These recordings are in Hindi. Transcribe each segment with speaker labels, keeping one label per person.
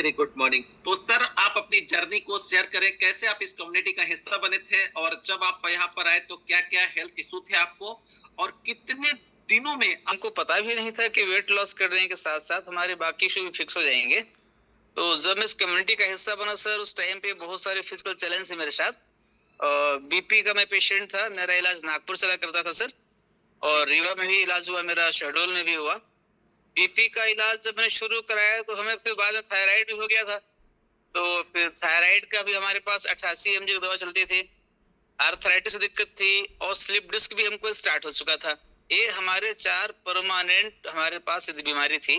Speaker 1: Very good morning. तो सर आप अपनी जर्नी को शेयर करें, कैसे आप इस कम्युनिटी का हिस्सा बने थे और जब आप यहाँ पर आए तो क्या क्या हेल्थ इशू थे आपको और कितने दिनों में
Speaker 2: हमको पता भी नहीं था कि वेट लॉस करने के साथ साथ हमारे बाकी इशू भी फिक्स हो जाएंगे। तो जब मैं इस कम्युनिटी का हिस्सा बना सर, उस टाइम पे बहुत सारे फिजिकल चैलेंज थे मेरे साथ। बीपी का मैं पेशेंट था, मेरा इलाज नागपुर चला करता था सर, और रीवा में भी इलाज हुआ, मेरा शहडोल में भी हुआ। बीपी का इलाज जब मैंने शुरू कराया तो हमें फिर बाद में थायराइड भी हो गया था। तो फिर थायराइड का भी हमारे पास 88 mg की दवा चलती थी। आर्थराइटिस दिक्कत थी और स्लिप डिस्क भी हमको स्टार्ट हो चुका था। ये हमारे 4 परमानेंट हमारे पास बीमारी थी।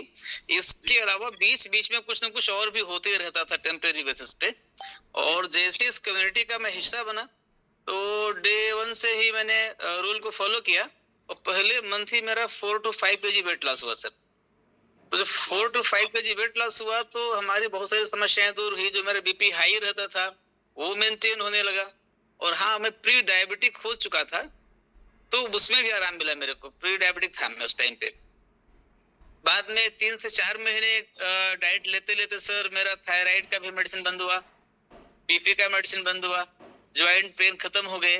Speaker 2: इसके अलावा बीच बीच में कुछ ना कुछ और भी होते रहता था टेम्परेरी बेसिस पे। और जैसे इस कम्युनिटी का मैं हिस्सा बना तो डे 1 से ही मैंने रूल को फॉलो किया और पहले मंथ ही मेरा 4 to 5 kg वेट लॉस हुआ सर। तो जब 4 to 5 kg वेट लॉस हुआ तो हमारी बहुत सारी समस्याएं दूर हुई। जो मेरा बीपी हाई रहता था वो मेंटेन होने लगा, और हाँ, मैं प्री डायबिटिक हो चुका था तो उसमें भी आराम मिला मेरे को। प्री डायबिटिक था मैं उस टाइम पे। बाद में 3 से 4 महीने डाइट लेते लेते सर मेरा थायराइड का भी मेडिसिन बंद हुआ, बीपी का मेडिसिन बंद हुआ, ज्वाइंट पेन खत्म हो गए।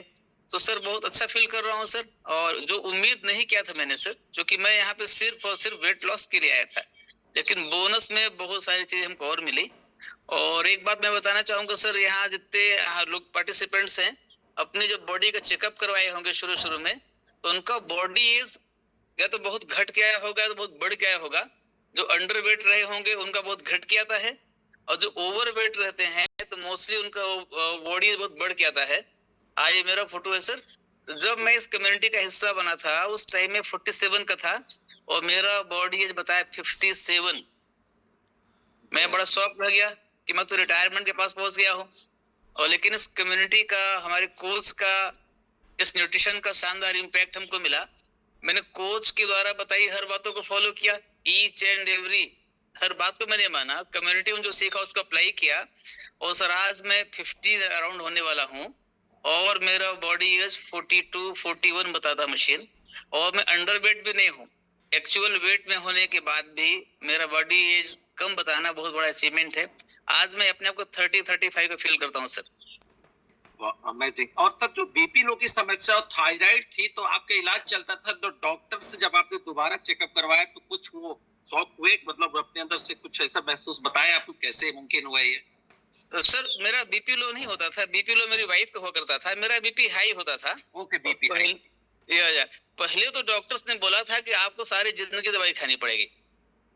Speaker 2: तो सर बहुत अच्छा फील कर रहा हूँ सर। और जो उम्मीद नहीं किया था मैंने सर, जो कि मैं यहाँ पे सिर्फ और सिर्फ वेट लॉस के लिए आया था, लेकिन बोनस में बहुत सारी चीजें हमको और मिली। और एक बात मैं बताना चाहूंगा सर, यहाँ जितने लोग पार्टिसिपेंट्स हैं अपने जो बॉडी का चेकअप करवाए होंगे शुरू शुरू में, तो उनका बॉडी एज या तो बहुत घट के आया होगा या तो बहुत बढ़ के आया होगा। जो अंडर वेट रहे होंगे उनका बहुत घट के आता है, और जो ओवर वेट रहते हैं तो मोस्टली उनका बॉडी बहुत बढ़ के आता है। ये मेरा फोटो है सर। जब मैं इस कम्युनिटी का हिस्सा बना था उस टाइम में 47 का था और मेरा बॉडी एज बताया 57। मैं बड़ा शॉक रह गया कि मैं तो रिटायरमेंट के पास पहुंच गया हूँ। और लेकिन इस कम्युनिटी का, हमारे कोच का, इस न्यूट्रिशन का शानदार इम्पैक्ट हमको मिला। मैंने कोच के द्वारा बताई हर बातों को फॉलो किया, ईच एंड एवरी हर बात को मैंने माना। कम्युनिटी में जो सीखा उसको अप्लाई किया, और सर आज मैं 50 अराउंड होने वाला हूँ और मेरा बॉडी एज 42-41 बताता मशीन, और मैं अंडर वेट भी नहीं हूँ। एक्चुअल वेट में होने के बाद भी मेरा बॉडी एज कम बताना बहुत बड़ा अचीवमेंट है। आज मैं अपने आप को 30-35 का फील करता हूँ सर।
Speaker 1: अमेजिंग। और सर जो बीपी लो की समस्या और थायराइड थी तो आपका इलाज चलता था, तो डॉक्टर से जब आपने दोबारा चेकअप करवाया तो कुछ वो शॉक हुए, मतलब अपने अंदर से कुछ ऐसा महसूस बताया आपको, कैसे मुमकिन हुआ ये?
Speaker 2: सर मेरा बीपी लो नहीं होता था, बीपी लो मेरी वाइफ का हुआ करता था, मेरा बीपी हाई होता था।
Speaker 1: Okay, BP high.
Speaker 2: पहले तो डॉक्टर्स ने बोला था कि आपको सारी जिंदगी दवाई खानी पड़ेगी,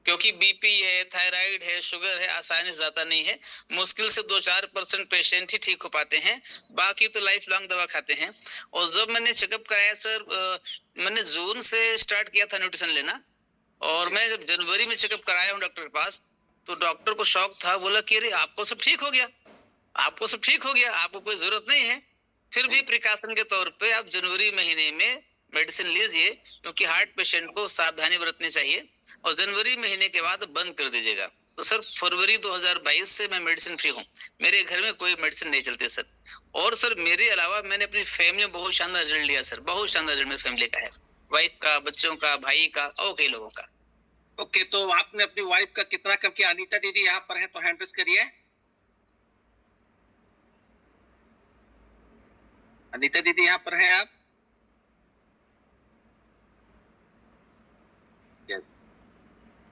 Speaker 2: क्योंकि बीपी है, थायराइड है, शुगर है, आसानी से जाता नहीं है। मुश्किल से 2-4% पेशेंट ही ठीक हो पाते हैं, बाकी तो लाइफ लॉन्ग दवा खाते हैं। और जब मैंने चेकअप कराया सर, मैंने जून से स्टार्ट किया था न्यूट्रिशन लेना, और मैं जब जनवरी में चेकअप कराया हूँ डॉक्टर के पास, तो डॉक्टर को शौक था, बोला कि अरे आपको सब ठीक हो गया, आपको सब ठीक हो गया, आपको कोई जरूरत नहीं है। फिर भी प्रिकॉशन के तौर पे आप जनवरी महीने में मेडिसिन लीजिए, क्योंकि हार्ट पेशेंट को सावधानी बरतनी चाहिए, और जनवरी महीने के बाद बंद कर दीजिएगा। तो सर फरवरी 2022 से मैं मेडिसिन फ्री हूँ। मेरे घर में कोई मेडिसिन नहीं चलती सर। और सर मेरे अलावा मैंने अपनी फैमिली में बहुत शानदार रिजल्ट लिया सर, बहुत शानदार रिजल्ट मेरी फैमिली का है, वाइफ का, बच्चों का, भाई का और कई लोगों का।
Speaker 1: ओके, तो आपने अपनी वाइफ का कितना कम किया? अनीता दीदी यहाँ पर है तो हैंड रेज करिए। अनीता दीदी यहाँ पर हैं आप? यस।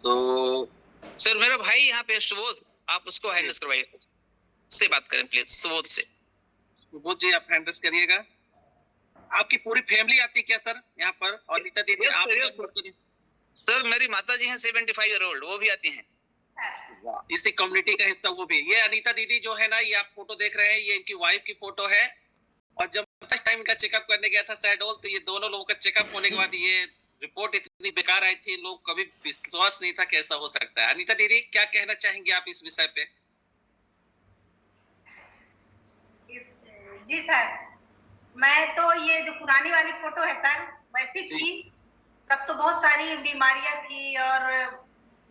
Speaker 1: तो
Speaker 2: सर मेरा भाई यहाँ पे सुबोध, आप उसको हैंड रेज करवाइए, उससे बात करें प्लीज, सुबोध से।
Speaker 1: सुबोध जी आप हैंड रेज करिएगा। आपकी पूरी फैमिली आती है क्या सर यहाँ पर? और अनीता दीदी आप?
Speaker 2: सर मेरी माता जी हैं 75 ईयर ओल्ड, वो भी आती हैं।
Speaker 1: इसी कम्युनिटी का हिस्सा वो भी। ये अनीता दीदी जो है ना, ये आप फोटो देख रहे हैं, ये इनकी वाइफ की फोटो है। और जब फर्स्ट टाइम इनका चेकअप करने गया था शहडोल, तो ये दोनों लोगों का चेकअप होने के बाद ये रिपोर्ट इतनी बेकार आई थी, लोग कभी विश्वास नहीं था कैसा हो सकता है। अनीता दीदी क्या कहना चाहेंगे आप इस विषय पे?
Speaker 3: जी सर, मैं तो ये जो पुरानी वाली फोटो है सर वैसी थी, तब तो बहुत सारी बीमारियां थी और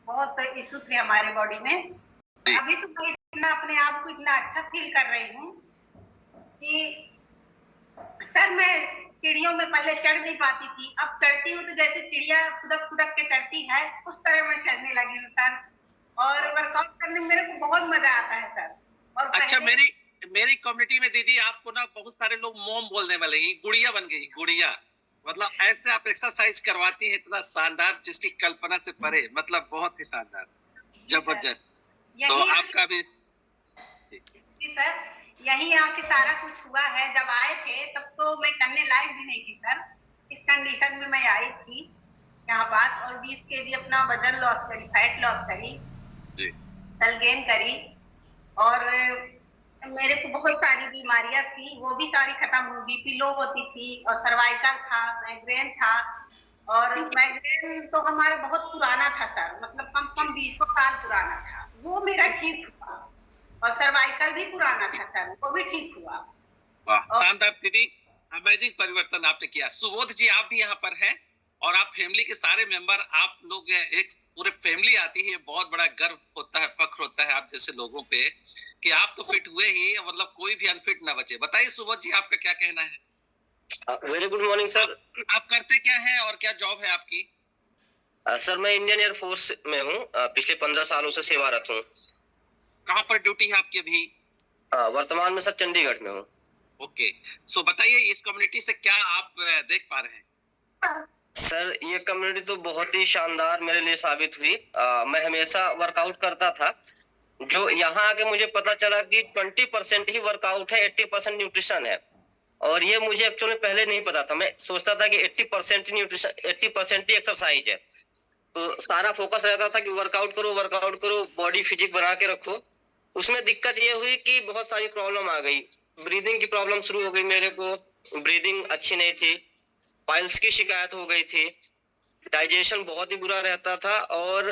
Speaker 3: बहुत इशू थे हमारे बॉडी में। अभी तो मैं इतना अपने आप को इतना अच्छा फील कर रही हूँ कि सर मैं सीढ़ियों में पहले चढ़ नहीं पाती थी, अब चढ़ती हूँ तो जैसे चिड़िया खुदक खुदक के चढ़ती है उस तरह मैं चढ़ने लगी हूँ सर। और वर्कआउट करने में मेरे को बहुत मजा आता है सर। और
Speaker 1: अच्छा,
Speaker 3: पहले
Speaker 1: मेरी कम्युनिटी में दीदी आपको ना बहुत सारे लोग मोम बोलने वाले, ये गुड़िया बन गई, गुड़िया। मतलब ऐसे आप एक्सरसाइज करवाती हैं, इतना शानदार, जिसकी कल्पना से परे, मतलब बहुत ही शानदार,
Speaker 3: जी सर,
Speaker 1: जबरदस्त। तो
Speaker 3: यही
Speaker 1: आपका भी
Speaker 3: जी सर, यही आके सारा कुछ हुआ है। जब आए थे तब तो मैं करने लायक भी नहीं थी सर। इस कंडीशन में मैं आई थी यहाँ पास, और 20 केजी अपना वजन लॉस करी, फैट लॉस करी,
Speaker 1: जी
Speaker 3: सेल गेन करी। और मेरे को बहुत सारी बीमारियां थी, वो भी सारी खत्म हो गई। बीपी लो होती थी, और सर्वाइकल था, माइग्रेन था। और माइग्रेन तो हमारा बहुत पुराना था सर, मतलब कम से कम 20 साल पुराना था, वो मेरा ठीक हुआ। और सर्वाइकल भी पुराना था सर, वो भी ठीक हुआ।
Speaker 1: वाह,
Speaker 3: और
Speaker 1: शानदार दीदी, अमेजिंग परिवर्तन आपने किया। सुबोध जी, आप भी यहाँ पर हैं, और आप फैमिली के सारे मेंबर, आप लोग एक पूरे फैमिली आती है, बहुत बड़ा गर्व होता है, फख्र होता है आप जैसे लोगों पे कि आप तो फिट हुए ही, मतलब कोई भी अनफिट ना बचे। बताइए सुबोध जी, आपका क्या कहना है?
Speaker 4: Very good morning sir.
Speaker 1: आप करते क्या हैं और क्या जॉब है आपकी?
Speaker 4: सर मैं इंडियन एयरफोर्स में हूँ, पिछले 15 सालों से सेवारत हूँ।
Speaker 1: कहाँ पर ड्यूटी है आपकी अभी?
Speaker 4: वर्तमान में सर चंडीगढ़ में हूँ।
Speaker 1: ओके, सो बताइए इस कम्युनिटी से क्या आप देख पा रहे हैं?
Speaker 4: सर ये कम्युनिटी तो बहुत ही शानदार मेरे लिए साबित हुई। मैं हमेशा वर्कआउट करता था, जो यहाँ आके मुझे पता चला कि 20% ही वर्कआउट है, 80% न्यूट्रिशन है। और ये मुझे एक्चुअली पहले नहीं पता था। मैं सोचता था कि 80% न्यूट्रिशन, 80% ही एक्सरसाइज है। तो सारा फोकस रहता था कि वर्कआउट करो, बॉडी फिजिक बना के रखो। उसमें दिक्कत ये हुई कि बहुत सारी प्रॉब्लम आ गई। ब्रीदिंग की प्रॉब्लम शुरू हो गई मेरे को, ब्रीदिंग अच्छी नहीं थी, पाइल्स की शिकायत हो गई थी, डाइजेशन बहुत ही बुरा रहता था। और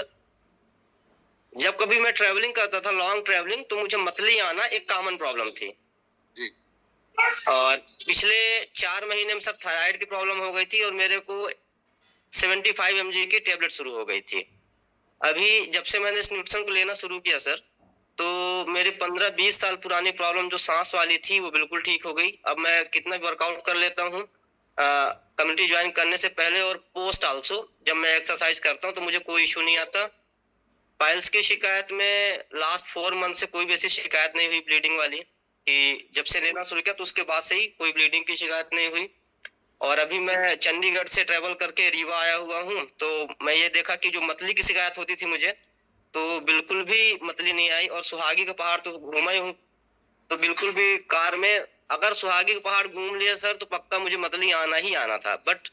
Speaker 4: जब कभी मैं ट्रेवलिंग करता था, लॉन्ग ट्रेवलिंग, तो मुझे मतली आना एक कॉमन प्रॉब्लम थी।
Speaker 1: जी।
Speaker 4: और पिछले 4 महीने में सब थायराइड की प्रॉब्लम हो गई थी, और मेरे को 75 mg की टेबलेट शुरू हो गई थी। अभी जब से मैंने इस न्यूट्रिशन को लेना शुरू किया सर, तो मेरी 15-20 साल पुरानी प्रॉब्लम जो सांस वाली थी वो बिल्कुल ठीक हो गई। अब मैं कितना वर्कआउट कर लेता हूँ, कम्युनिटी ज्वाइन करने से पहले और पोस्ट आल्सो, जब मैं एक्सरसाइज करता हूँ तो मुझे कोई इशू नहीं आता। पाइल्स की शिकायत में लास्ट 4 मंथ से कोई भी ऐसी शिकायत नहीं हुई ब्लीडिंग वाली, कि जब से लेना शुरू किया तो उसके बाद से ही कोई ब्लीडिंग की शिकायत नहीं हुई। और अभी मैं चंडीगढ़ से ट्रेवल करके रीवा आया हुआ हूँ, तो मैं ये देखा कि जो मतली की शिकायत होती थी मुझे, तो बिल्कुल भी मतली नहीं आई। और सुहागी का पहाड़ तो घूमा ही हूँ, तो बिल्कुल भी कार में अगर सुहागी का पहाड़ घूम लिया सर तो पक्का मुझे मतली आना ही आना था। बट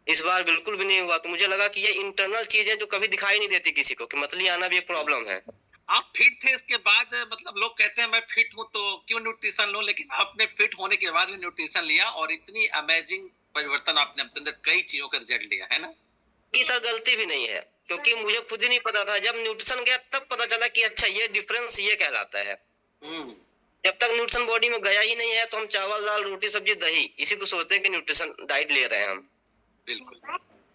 Speaker 4: इस बार बिल्कुल भी नहीं हुआ। तो मुझे लगा कि ये इंटरनल चीजें जो कभी दिखाई नहीं देती किसी को, कि मतली आना भी एक प्रॉब्लम है।
Speaker 1: आप फिट थे इसके बाद, मतलब लोग कहते हैं मैं फिट हूँ तो क्यों न्यूट्रिशन लूं, लेकिन आपने फिट होने के बाद भी न्यूट्रिशन लिया, और इतनी अमेजिंग परिवर्तन आपने अपने अंदर कई चीजों का रिजल्ट लिया है ना?
Speaker 4: ये सर गलती भी नहीं है, क्योंकि मुझे खुद ही नहीं पता था। जब न्यूट्रिशन गया तब पता चला कि अच्छा ये डिफरेंस ये कहलाता है। जब तक न्यूट्रिशन बॉडी में गया ही नहीं है तो हम चावल दाल रोटी सब्जी दही इसी को सोचते हैं कि न्यूट्रिशन डाइट ले रहे हैं हम।
Speaker 1: बिल्कुल।